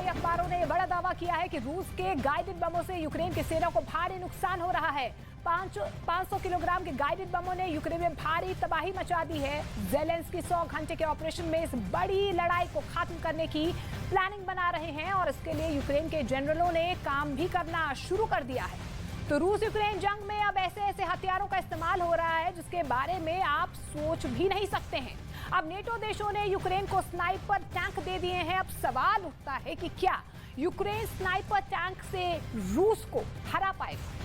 अखबारों ने बड़ा दावा किया है कि रूस के गाइडेड बमों से यूक्रेन की सेना को भारी नुकसान हो रहा है। 500 किलोग्राम के गाइडेड बमों ने यूक्रेन में भारी तबाही मचा दी है। ज़ेलेंस्की 100 घंटे के ऑपरेशन में इस बड़ी लड़ाई को खत्म करने की प्लानिंग बना रहे हैं और इसके लिए यूक्रेन के जनरलों ने काम भी करना शुरू कर दिया है। तो रूस यूक्रेन जंग में अब ऐसे ऐसे हथियारों का इस्तेमाल हो रहा है जिसके बारे में आप सोच भी नहीं सकते हैं। अब नेटो देशों ने यूक्रेन को स्नाइपर टैंक दे दिए हैं। अब सवाल उठता है कि क्या यूक्रेन स्नाइपर टैंक से रूस को हरा पाएगा?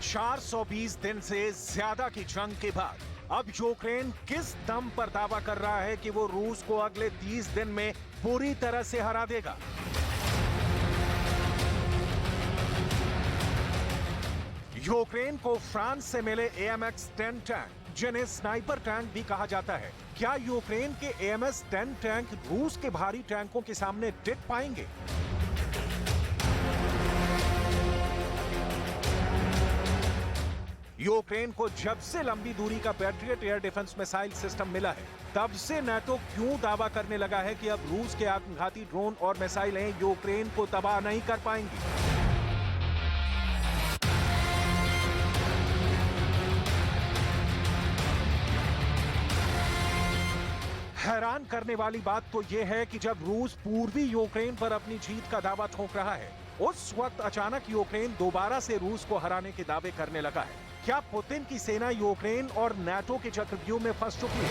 चार 420 दिन से ज्यादा की जंग के बाद अब यूक्रेन किस दम पर दावा कर रहा है कि वो रूस को अगले 30 दिन में पूरी तरह से हरा देगा। यूक्रेन को फ्रांस से मिले AMX-10 टैंक, जिन्हें स्नाइपर टैंक भी कहा जाता है, क्या यूक्रेन के AMX-10 टैंक रूस के भारी टैंकों के सामने टिक पाएंगे? यूक्रेन को जब से लंबी दूरी का patriot air defence missile system मिला है, तब से नाटो क्यों दावा करने लगा है कि अब रूस के आत्मघाती ड्रोन और मिसाइलें यूक्रेन को तबाह नहीं कर पाएंगी? हैरान करने वाली बात तो यह है कि जब रूस पूर्वी यूक्रेन पर अपनी जीत का दावा ठोक रहा है, उस वक्त अचानक यूक्रेन दोबारा से रूस को हराने के दावे करने लगा है। क्या पुतिन की सेना यूक्रेन और नाटो के चक्रव्यूह में फंस चुकी है?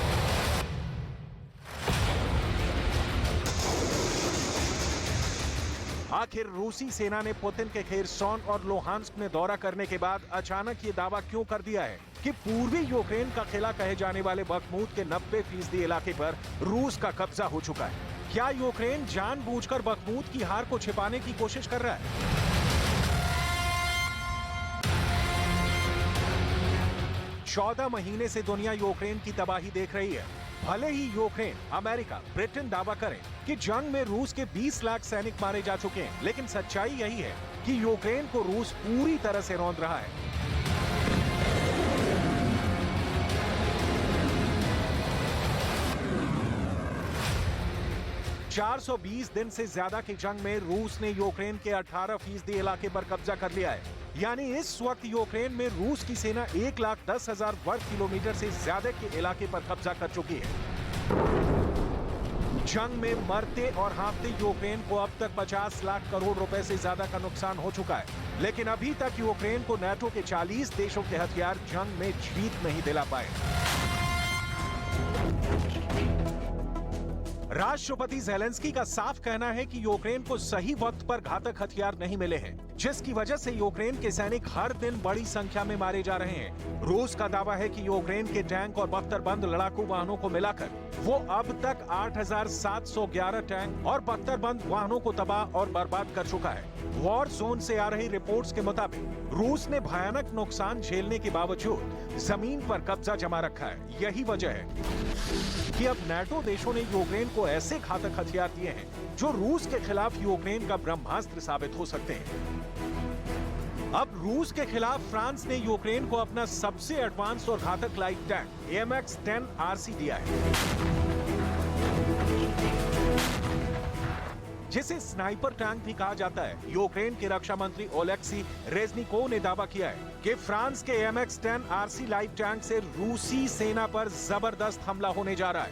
आखिर रूसी सेना ने पुतिन के खेरसॉन और लोहांस्क में दौरा करने के बाद अचानक ये दावा क्यों कर दिया है कि पूर्वी यूक्रेन का किला कहे जाने वाले बखमूत के 90% इलाके पर रूस का कब्जा हो चुका है? क्या यूक्रेन जानबूझकर बखमूत की हार को छिपाने की कोशिश कर रहा है? 14 महीने से दुनिया यूक्रेन की तबाही देख रही है। भले ही यूक्रेन, अमेरिका, ब्रिटेन दावा करें कि जंग में रूस के 20 लाख सैनिक मारे जा चुके हैं, लेकिन सच्चाई यही है कि यूक्रेन को रूस पूरी तरह से रौंद रहा है। $420 दिन से ज्यादा की जंग में रूस ने यूक्रेन के 18% इलाके पर कब्जा कर लिया है। यानी इस वक्त यूक्रेन में रूस की सेना 1,10,000 वर्ग किलोमीटर से ज्यादा के इलाके पर कब्जा कर चुकी है। जंग में मरते और हाँफते यूक्रेन को अब तक 50 लाख करोड़ रुपए से ज्यादा का नुकसान हो चुका है, लेकिन अभी तक यूक्रेन को नाटो के 40 देशों के हथियार जंग में जीत नहीं दिला पाए। राष्ट्रपति ज़ेलेंस्की का साफ कहना है कि यूक्रेन को सही वक्त पर घातक हथियार नहीं मिले हैं, जिसकी वजह से यूक्रेन के सैनिक हर दिन बड़ी संख्या में मारे जा रहे हैं। रूस का दावा है कि यूक्रेन के टैंक और बख्तरबंद लड़ाकू वाहनों को मिलाकर वो अब तक 8,711 टैंक और बख्तरबंद वाहनों को तबाह और बर्बाद कर चुका है। वॉर जोन से आ रही रिपोर्ट्स के मुताबिक रूस ने भयानक नुकसान झेलने के बावजूद जमीन पर कब्जा जमा रखा है। यही वजह है कि अब नाटो देशों ने यूक्रेन को ऐसे घातक हथियार दिए हैं जो रूस के खिलाफ यूक्रेन का ब्रह्मास्त्र साबित हो सकते हैं। अब रूस के खिलाफ फ्रांस ने यूक्रेन को अपना सबसे एडवांस और घातक लाइट टैंक AMX-10 RC दिया है, जिसे स्नाइपर टैंक भी कहा जाता है। यूक्रेन के रक्षा मंत्री ओलेक्सी रेजनिकोव ने दावा किया है कि फ्रांस के AMX-10 RC लाइट टैंक से रूसी सेना पर जबरदस्त हमला होने जा रहा है।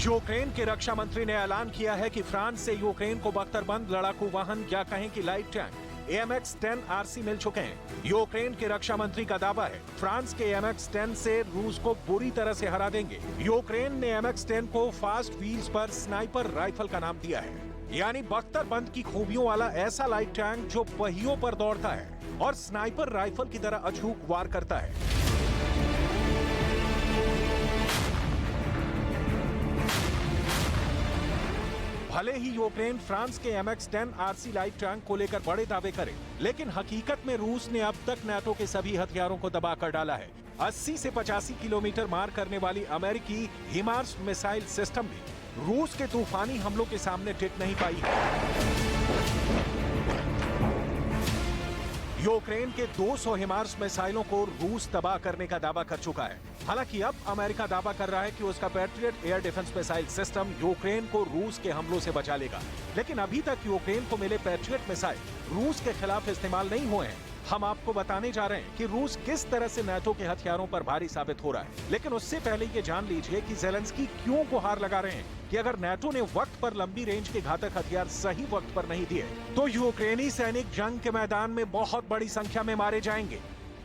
यूक्रेन के रक्षा मंत्री ने ऐलान किया है कि फ्रांस से यूक्रेन को बख्तरबंद लड़ाकू वाहन या कहें कि लाइट टैंक AMX-10 RC मिल चुके हैं। यूक्रेन के रक्षा मंत्री का दावा है फ्रांस के AMX-10 से रूस को बुरी तरह से हरा देंगे। यूक्रेन ने AMX-10 को फास्ट व्हील्स पर स्नाइपर राइफल का नाम दिया है, यानी बख्तरबंद की खूबियों वाला ऐसा लाइट टैंक जो पहियों पर दौड़ता है और स्नाइपर राइफल की तरह अचूक वार करता है। भले ही यूक्रेन फ्रांस के MX-10 RC लाइट टैंक को लेकर बड़े दावे करे, लेकिन हकीकत में रूस ने अब तक नाटो के सभी हथियारों को दबा कर डाला है। 80 से 85 किलोमीटर मार करने वाली अमेरिकी हिमार्स मिसाइल सिस्टम भी रूस के तूफानी हमलों के सामने टिक नहीं पाई है। यूक्रेन के 200 हिमार्स मिसाइलों को रूस तबाह करने का दावा कर चुका है। हालांकि अब अमेरिका दावा कर रहा है कि उसका patriot air defence missile system Ukraine को रूस के हमलों से बचा लेगा, लेकिन अभी तक यूक्रेन को मिले पैट्रियट मिसाइल रूस के खिलाफ इस्तेमाल नहीं हुए हैं। हम आपको बताने जा रहे हैं कि रूस किस तरह से नाटो के हथियारों पर भारी साबित हो रहा है, लेकिन उससे पहले ये जान लीजिए कि ज़ेलेंस्की क्यों गुहार लगा रहे हैं कि अगर नाटो ने वक्त पर लंबी रेंज के घातक हथियार सही वक्त पर नहीं दिए तो यूक्रेनी सैनिक जंग के मैदान में बहुत बड़ी संख्या में मारे जाएंगे।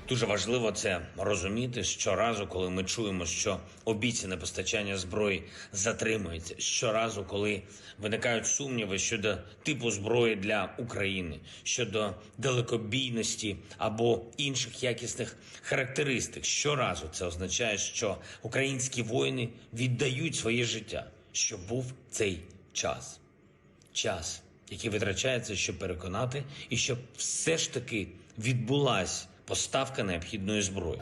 Дуже важливо це розуміти щоразу, коли ми чуємо, що обіцяне постачання зброї затримується. Щоразу, коли виникають сумніви щодо типу зброї для України, щодо далекобійності або інших якісних характеристик. Щоразу це означає, що українські воїни віддають своє життя, щоб був цей час. Час, який витрачається, щоб переконати, і щоб все ж таки відбулась поставка необхідної зброї.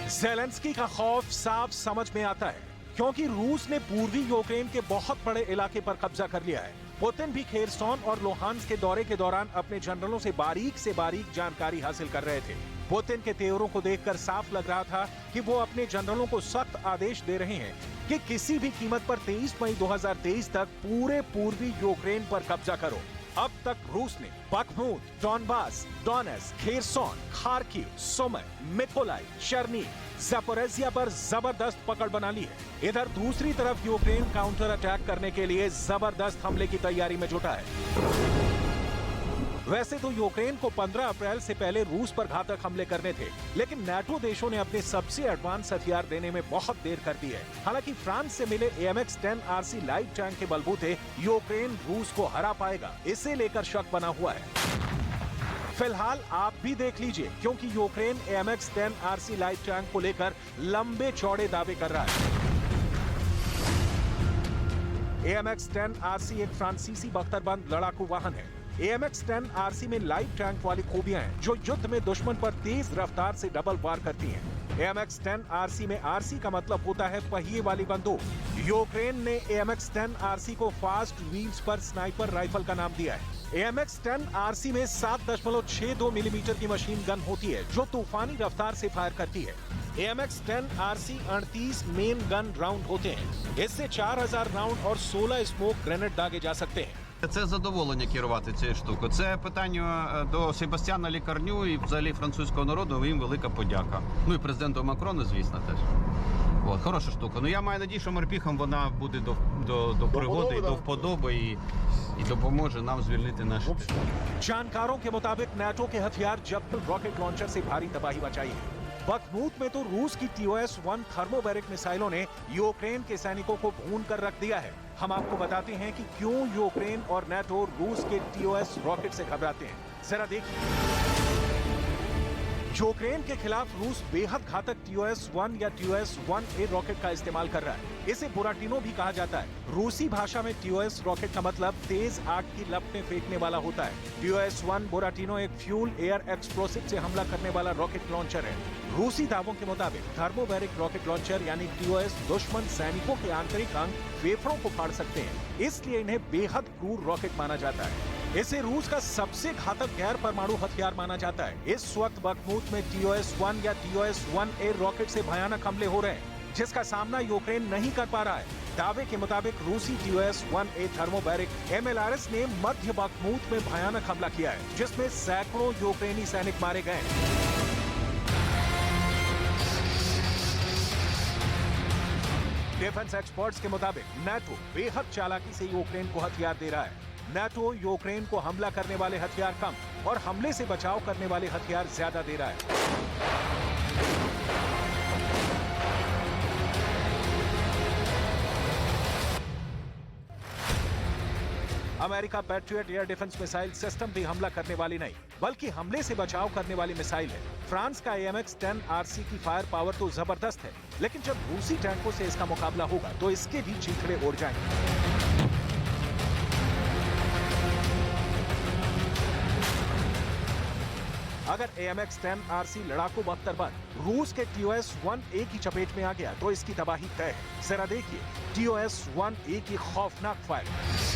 ज़ेलेंस्की का खौफ साफ समझ में आता है, क्योंकि रूस ने पूर्वी यूक्रेन के बहुत बड़े इलाके पर कब्जा कर लिया है। पुतिन भी खेरसोन और लोहांस के दौरे के दौरान अपने जनरलों से बारीक जानकारी हासिल कर रहे थे। पुतिन के तेवरों को देखकर साफ लग रहा था कि वो अपने जनरलों को सख्त आदेश दे रहे हैं कि किसी भी कीमत पर 23 मई 2023 तक पूरे पूर्वी यूक्रेन पर कब्जा करो। अब तक रूस ने Bakhmut, Donbas, Donetsk, Kherson, Kharkiv, Sumi, मिकोलाई, Chernihiv, Zaporizhzhia पर जबरदस्त पकड़ बना ली है। इधर दूसरी तरफ यूक्रेन काउंटर अटैक करने के लिए जबरदस्त हमले की तैयारी में जुटा है। वैसे तो यूक्रेन को 15 अप्रैल से पहले रूस पर घातक हमले करने थे, लेकिन नाटो देशों ने अपने सबसे एडवांस हथियार देने में बहुत देर कर दी है। हालांकि फ्रांस से मिले AMX-10 RC लाइट टैंक के बलबूते यूक्रेन रूस को हरा पाएगा, इसे लेकर शक बना हुआ है। फिलहाल आप भी देख लीजिए, क्योंकि Ukraine AMX-10 RC light tank को लेकर लंबे चौड़े दावे कर रहा है। AMX-10 RC एक फ्रांसीसी बख्तरबंद लड़ाकू वाहन है। AMX-10 RC में लाइट टैंक वाली खूबियां हैं जो युद्ध में दुश्मन पर तेज रफ्तार से डबल वार करती हैं। AMX-10 RC में RC का मतलब होता है पहिए वाली बंदूक। यूक्रेन ने AMX-10 RC को फास्ट व्हील्स पर स्नाइपर राइफल का नाम दिया है। AMX-10 RC में 7.62 मिलीमीटर की मशीन गन होती है जो तूफानी रफ्तार से फायर करती है। AMX-10 RC 38 main gun round होते हैं। इससे 4000 राउंड और 16 स्मोक ग्रेनेड दागे जा सकते हैं। Це задоволення керувати цією штукою. Це питання до Себастьяна Лікарню і взагалі французького народу, їм велика подяка. Ну і президенту Макрону, звісно, теж. От, хороша штука. Ну я маю надію, що морпіхам вона буде до пригоди, до вподоби і допоможе нам звільнити наші. जानकारों के मुताबिक नाटो के हथियार जब रॉकेट लॉन्चर से भारी तबाही मचाई है। बखमूत में तो रूस की TOS-1 थर्मोबैरिक मिसाइलों ने यूक्रेन के सैनिकों को भून कर रख दिया है। हम आपको बताते हैं कि क्यों यूक्रेन और नाटो रूस के TOS रॉकेट से घबराते हैं। जरा देखिए, यूक्रेन के खिलाफ रूस बेहद घातक TOS-1 या TOS-1A रॉकेट का इस्तेमाल कर रहा है। इसे बुराटिनो भी कहा जाता है। रूसी भाषा में TOS रॉकेट का मतलब तेज आग की लपटें फेंकने वाला होता है। TOS-1 बुराटिनो एक फ्यूल एयर एक्सप्लोसिव से हमला करने वाला रॉकेट लॉन्चर है। रूसी दावों के मुताबिक थर्मोबैरिक रॉकेट लॉन्चर यानी TOS दुश्मन सैनिकों के आंतरिक अंग फेफड़ों को फाड़ सकते हैं, इसलिए इन्हें बेहद क्रूर रॉकेट माना जाता है। इसे रूस का सबसे घातक गैर परमाणु हथियार माना जाता है। इस वक्त बखमूत में TOS-1 या TOS-1A रॉकेट से भयानक हमले हो रहे हैं, जिसका सामना यूक्रेन नहीं कर पा रहा है। दावे के मुताबिक रूसी TOS-1A थर्मोबैरिक MLRS ने मध्य बखमूत में भयानक हमला किया है, जिसमें सैकड़ों यूक्रेनी सैनिक मारे गए। डिफेंस एक्सपर्ट्स के मुताबिक नाटो बेहद चालाकी से यूक्रेन को हथियार दे रहा है। नाटो यूक्रेन को हमला करने वाले हथियार कम और हमले से बचाव करने वाले हथियार ज्यादा दे रहा है। America patriot air defence missile system भी हमला करने वाली नहीं, बल्कि हमले से बचाव करने वाली मिसाइल है। फ्रांस का AMX-10 RC की फायर पावर तो जबरदस्त है, लेकिन जब रूसी टैंकों से इसका मुकाबला होगा तो इसके भी चीथड़े उड़ जाएंगे। अगर AMX-10 RC लड़ाकू बख्तरबंद रूस के TOS-1A की चपेट में आ गया तो इसकी तबाही तय है। जरा देखिए TOS-1A की खौफनाक फायर।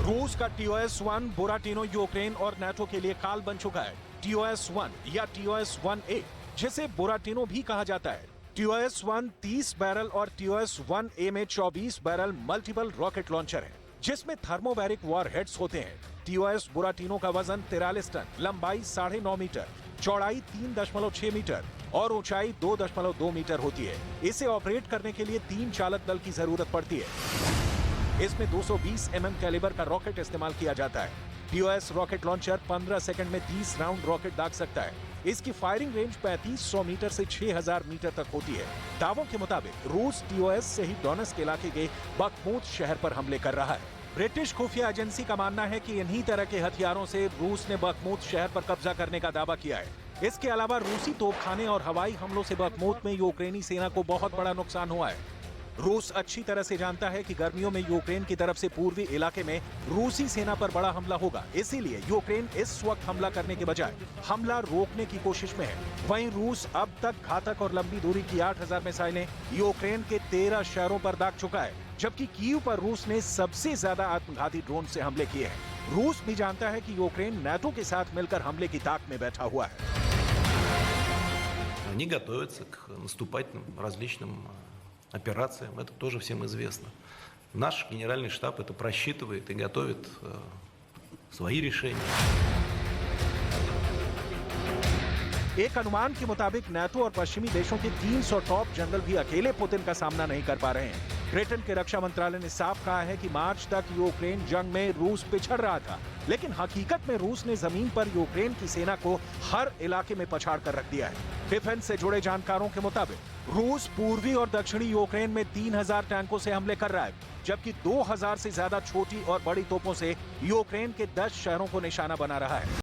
रूस का TOS-1 बुराटिनो यूक्रेन और नाटो के लिए काल बन चुका है। TOS-1 या TOS-1A, जिसे बुराटिनो भी कहा जाता है। TOS-1 30 बैरल और TOS-1A में 24 बैरल मल्टीपल रॉकेट लॉन्चर है, जिसमें थर्मोबैरिक वॉरहेड्स होते हैं। TOS बुराटिनो का वजन 43 टन, लंबाई 9.5 मीटर, चौड़ाई 3.6 मीटर और ऊंचाई 2.2 मीटर होती है। इसे ऑपरेट करने के लिए 3 चालक दल की जरूरत पड़ती है। इसमें 220 mm कैलिबर का रॉकेट इस्तेमाल किया जाता है। TOS रॉकेट लॉन्चर 15 सेकंड में 30 राउंड रॉकेट दाग सकता है। इसकी फायरिंग रेंज 3500 मीटर से 6000 मीटर तक होती है। दावों के मुताबिक रूस TOS से ही डोनेट्स्क इलाके के बखमूत शहर पर हमले कर रहा है। ब्रिटिश खुफिया एजेंसी का मानना है कि इन्हीं तरह के हथियारों से रूस ने बखमूत शहर पर कब्जा करने का दावा किया है। इसके अलावा रूसी तोपखाने और हवाई हमलों से बखमूत में यूक्रेनी सेना को बहुत बड़ा नुकसान हुआ है। रूस अच्छी तरह से जानता है कि गर्मियों में यूक्रेन की तरफ से पूर्वी इलाके में रूसी सेना पर बड़ा हमला होगा। इसीलिए यूक्रेन इस वक्त हमला करने के बजाय हमला रोकने की कोशिश में है। वहीं रूस अब तक घातक और लंबी दूरी की 8000 मिसाइलें यूक्रेन के 13 शहरों पर दाग चुका है, जबकि कीव पर रूस ने सबसे ज्यादा आत्मघाती ड्रोन से हमले किए हैं। रूस भी जानता है कि यूक्रेन नाटो के साथ मिलकर हमले की ताक में बैठा हुआ है। Они готовятся к наступательным различным операциям, это тоже всем известно. Наш генеральный штаб это просчитывает и готовит свои решения. एक अनुमान के मुताबिक नाटो और पश्चिमी देशों के 300 टॉप जनरल भी अकेले पुतिन का सामना नहीं कर पा रहे हैं। ब्रिटेन के रक्षा मंत्रालय ने साफ कहा है कि मार्च तक यूक्रेन जंग में रूस पिछड़ रहा था, लेकिन हकीकत में रूस ने जमीन पर यूक्रेन की सेना को हर इलाके में पछाड़ कर रख दिया है। डिफेंस से जुड़े जानकारों के मुताबिक रूस पूर्वी और दक्षिणी यूक्रेन में 3000 टैंकों से हमले कर रहा है, जबकि 2000 से ज्यादा छोटी और बड़ी तोपों से यूक्रेन के 10 शहरों को निशाना बना रहा है।